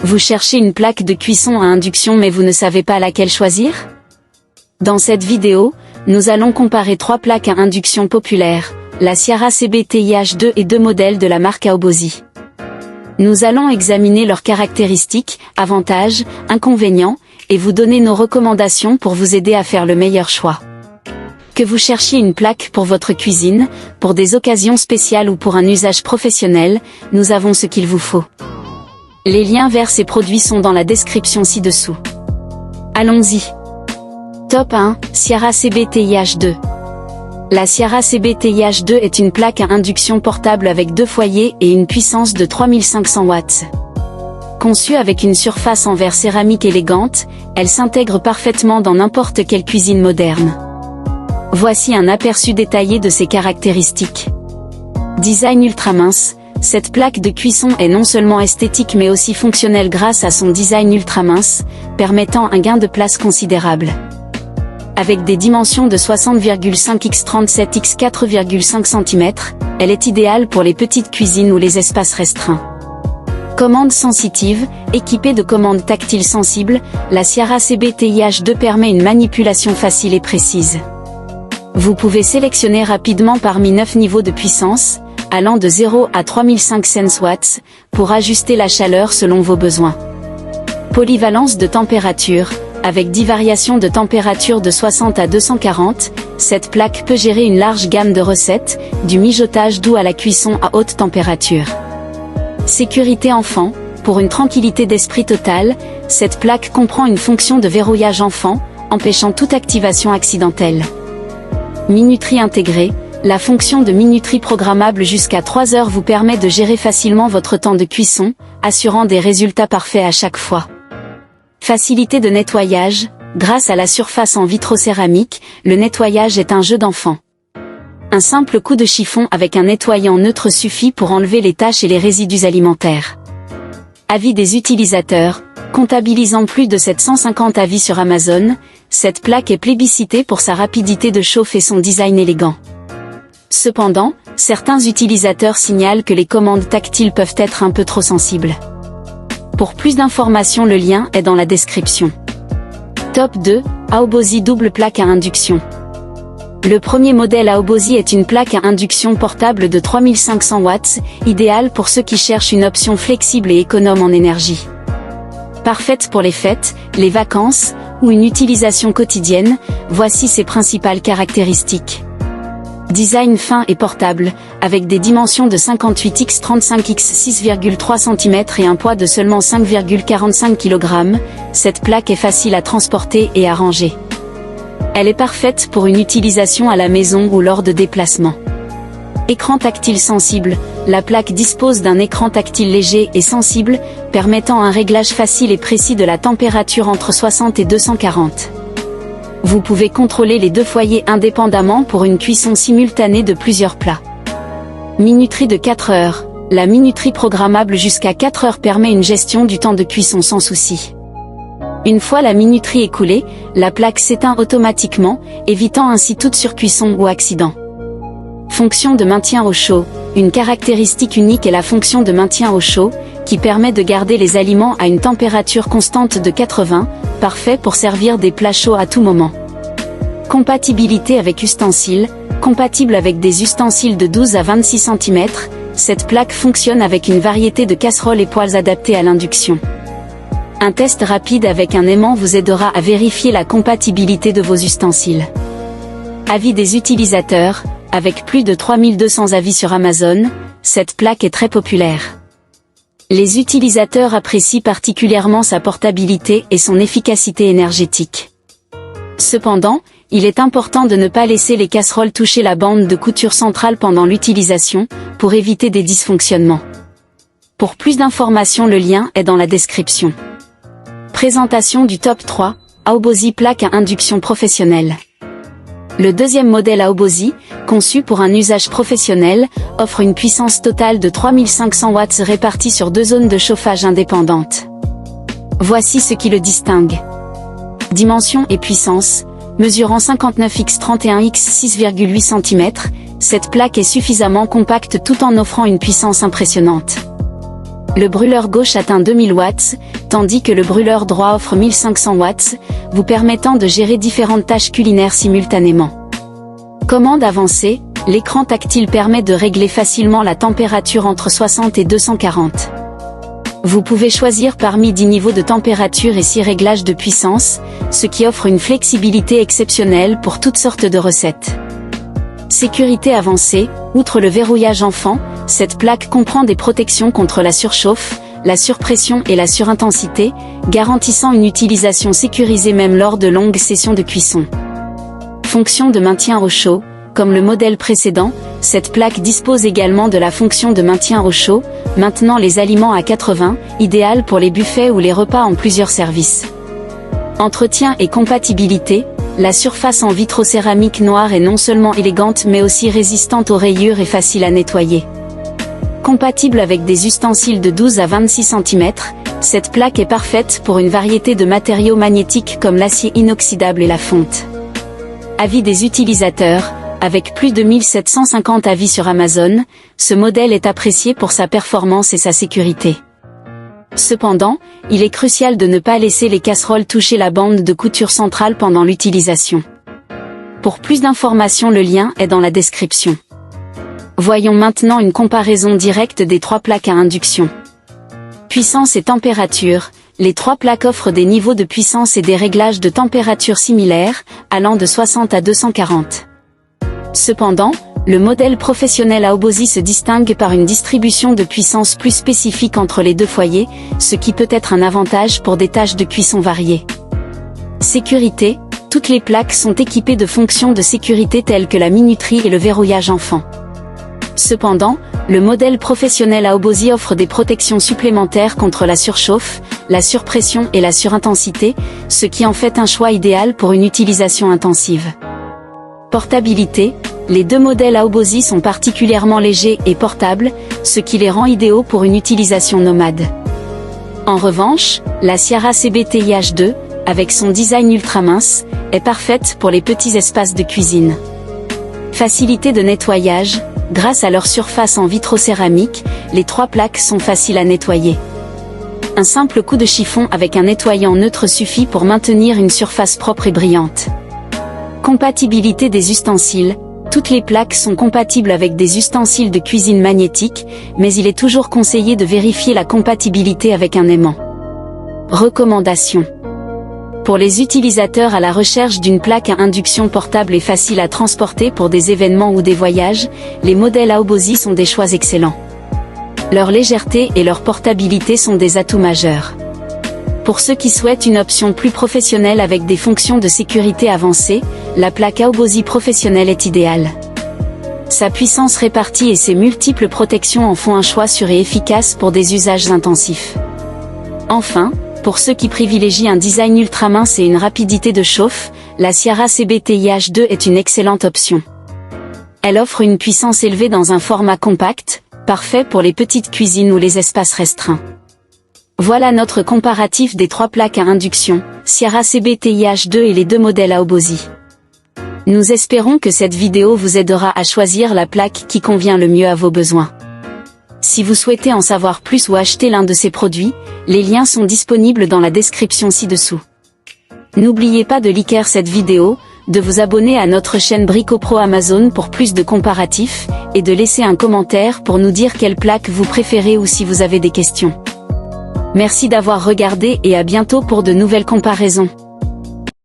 Vous cherchez une plaque de cuisson à induction mais vous ne savez pas laquelle choisir? Dans cette vidéo, nous allons comparer 3 plaques à induction populaires, la Ciara CBTIH2 et 2 modèles de la marque Aobozy. Nous allons examiner leurs caractéristiques, avantages, inconvénients, et vous donner nos recommandations pour vous aider à faire le meilleur choix. Que vous cherchiez une plaque pour votre cuisine, pour des occasions spéciales ou pour un usage professionnel, nous avons ce qu'il vous faut. Les liens vers ces produits sont dans la description ci-dessous. Allons-y. Top 1, Ciara CBTIH2. La Ciara CBTIH2 est une plaque à induction portable avec 2 foyers et une puissance de 3500 watts. Conçue avec une surface en verre céramique élégante, elle s'intègre parfaitement dans n'importe quelle cuisine moderne. Voici un aperçu détaillé de ses caractéristiques. Design ultra mince, cette plaque de cuisson est non seulement esthétique mais aussi fonctionnelle grâce à son design ultra mince, permettant un gain de place considérable. Avec des dimensions de 60,5 x 37 x 4,5 cm, elle est idéale pour les petites cuisines ou les espaces restreints. Commande sensitive, équipée de commandes tactiles sensibles, la Ciara CBTIH2 permet une manipulation facile et précise. Vous pouvez sélectionner rapidement parmi 9 niveaux de puissance, allant de 0 à 3500 watts, pour ajuster la chaleur selon vos besoins. Polyvalence de température, avec 10 variations de température de 60 à 240, cette plaque peut gérer une large gamme de recettes, du mijotage doux à la cuisson à haute température. Sécurité enfant, pour une tranquillité d'esprit totale, cette plaque comprend une fonction de verrouillage enfant, empêchant toute activation accidentelle. Minuterie intégrée, la fonction de minuterie programmable jusqu'à 3 heures vous permet de gérer facilement votre temps de cuisson, assurant des résultats parfaits à chaque fois. Facilité de nettoyage, grâce à la surface en vitrocéramique, le nettoyage est un jeu d'enfant. Un simple coup de chiffon avec un nettoyant neutre suffit pour enlever les taches et les résidus alimentaires. Avis des utilisateurs, comptabilisant plus de 750 avis sur Amazon, cette plaque est plébiscitée pour sa rapidité de chauffe et son design élégant. Cependant, certains utilisateurs signalent que les commandes tactiles peuvent être un peu trop sensibles. Pour plus d'informations, le lien est dans la description. Top 2, Aobozy double plaque à induction. Le premier modèle Aobozy est une plaque à induction portable de 3500 watts, idéale pour ceux qui cherchent une option flexible et économe en énergie. Parfaite pour les fêtes, les vacances, ou une utilisation quotidienne, voici ses principales caractéristiques. Design fin et portable, avec des dimensions de 58 x 35 x 6,3 cm et un poids de seulement 5,45 kg, cette plaque est facile à transporter et à ranger. Elle est parfaite pour une utilisation à la maison ou lors de déplacements. Écran tactile sensible, la plaque dispose d'un écran tactile léger et sensible, permettant un réglage facile et précis de la température entre 60 et 240. Vous pouvez contrôler les 2 foyers indépendamment pour une cuisson simultanée de plusieurs plats. Minuterie de 4 heures, la minuterie programmable jusqu'à 4 heures permet une gestion du temps de cuisson sans souci. Une fois la minuterie écoulée, la plaque s'éteint automatiquement, évitant ainsi toute surcuisson ou accident. Fonction de maintien au chaud, une caractéristique unique est la fonction de maintien au chaud, qui permet de garder les aliments à une température constante de 80, parfait pour servir des plats chauds à tout moment. Compatibilité avec ustensiles, compatible avec des ustensiles de 12 à 26 cm, cette plaque fonctionne avec une variété de casseroles et poêles adaptés à l'induction. Un test rapide avec un aimant vous aidera à vérifier la compatibilité de vos ustensiles. Avis des utilisateurs, avec plus de 3200 avis sur Amazon, cette plaque est très populaire. Les utilisateurs apprécient particulièrement sa portabilité et son efficacité énergétique. Cependant, il est important de ne pas laisser les casseroles toucher la bande de couture centrale pendant l'utilisation, pour éviter des dysfonctionnements. Pour plus d'informations, le lien est dans la description. Présentation du top 3, Aobozy plaque à induction professionnelle. Le deuxième modèle Aobozy, conçu pour un usage professionnel, offre une puissance totale de 3500 watts répartie sur 2 zones de chauffage indépendantes. Voici ce qui le distingue. Dimension et puissance, mesurant 59 x 31 x 6,8 cm, cette plaque est suffisamment compacte tout en offrant une puissance impressionnante. Le brûleur gauche atteint 2000 watts, tandis que le brûleur droit offre 1500 watts, vous permettant de gérer différentes tâches culinaires simultanément. Commande avancée, l'écran tactile permet de régler facilement la température entre 60 et 240. Vous pouvez choisir parmi 10 niveaux de température et 6 réglages de puissance, ce qui offre une flexibilité exceptionnelle pour toutes sortes de recettes. Sécurité avancée, outre le verrouillage enfant, cette plaque comprend des protections contre la surchauffe, la surpression et la surintensité, garantissant une utilisation sécurisée même lors de longues sessions de cuisson. Fonction de maintien au chaud, comme le modèle précédent, cette plaque dispose également de la fonction de maintien au chaud, maintenant les aliments à 80, idéal pour les buffets ou les repas en plusieurs services. Entretien et compatibilité, la surface en vitrocéramique noire est non seulement élégante mais aussi résistante aux rayures et facile à nettoyer. Compatible avec des ustensiles de 12 à 26 cm, cette plaque est parfaite pour une variété de matériaux magnétiques comme l'acier inoxydable et la fonte. Avis des utilisateurs, avec plus de 1750 avis sur Amazon, ce modèle est apprécié pour sa performance et sa sécurité. Cependant, il est crucial de ne pas laisser les casseroles toucher la bande de couture centrale pendant l'utilisation. Pour plus d'informations, le lien est dans la description. Voyons maintenant une comparaison directe des 3 plaques à induction. Puissance et température, les 3 plaques offrent des niveaux de puissance et des réglages de température similaires, allant de 60 à 240. Cependant, le modèle professionnel Aobozy se distingue par une distribution de puissance plus spécifique entre les deux foyers, ce qui peut être un avantage pour des tâches de cuisson variées. Sécurité, toutes les plaques sont équipées de fonctions de sécurité telles que la minuterie et le verrouillage enfant. Cependant, le modèle professionnel Aobozy offre des protections supplémentaires contre la surchauffe, la surpression et la surintensité, ce qui en fait un choix idéal pour une utilisation intensive. Portabilité, les 2 modèles Aobozy sont particulièrement légers et portables, ce qui les rend idéaux pour une utilisation nomade. En revanche, la Siara CBTIH2, avec son design ultra mince, est parfaite pour les petits espaces de cuisine. Facilité de nettoyage, grâce à leur surface en vitrocéramique, les 3 plaques sont faciles à nettoyer. Un simple coup de chiffon avec un nettoyant neutre suffit pour maintenir une surface propre et brillante. Compatibilité des ustensiles, toutes les plaques sont compatibles avec des ustensiles de cuisine magnétiques, mais il est toujours conseillé de vérifier la compatibilité avec un aimant. Recommandations. Pour les utilisateurs à la recherche d'une plaque à induction portable et facile à transporter pour des événements ou des voyages, les modèles Aobozy sont des choix excellents. Leur légèreté et leur portabilité sont des atouts majeurs. Pour ceux qui souhaitent une option plus professionnelle avec des fonctions de sécurité avancées, la plaque Aobozy professionnelle est idéale. Sa puissance répartie et ses multiples protections en font un choix sûr et efficace pour des usages intensifs. Enfin, pour ceux qui privilégient un design ultra mince et une rapidité de chauffe, la Siara CBTIH2 est une excellente option. Elle offre une puissance élevée dans un format compact, parfait pour les petites cuisines ou les espaces restreints. Voilà notre comparatif des 3 plaques à induction, Siara CBTIH2 et les 2 modèles Aobozy. Nous espérons que cette vidéo vous aidera à choisir la plaque qui convient le mieux à vos besoins. Si vous souhaitez en savoir plus ou acheter l'un de ces produits, les liens sont disponibles dans la description ci-dessous. N'oubliez pas de liker cette vidéo, de vous abonner à notre chaîne Brico Pro Amazon pour plus de comparatifs, et de laisser un commentaire pour nous dire quelle plaque vous préférez ou si vous avez des questions. Merci d'avoir regardé et à bientôt pour de nouvelles comparaisons.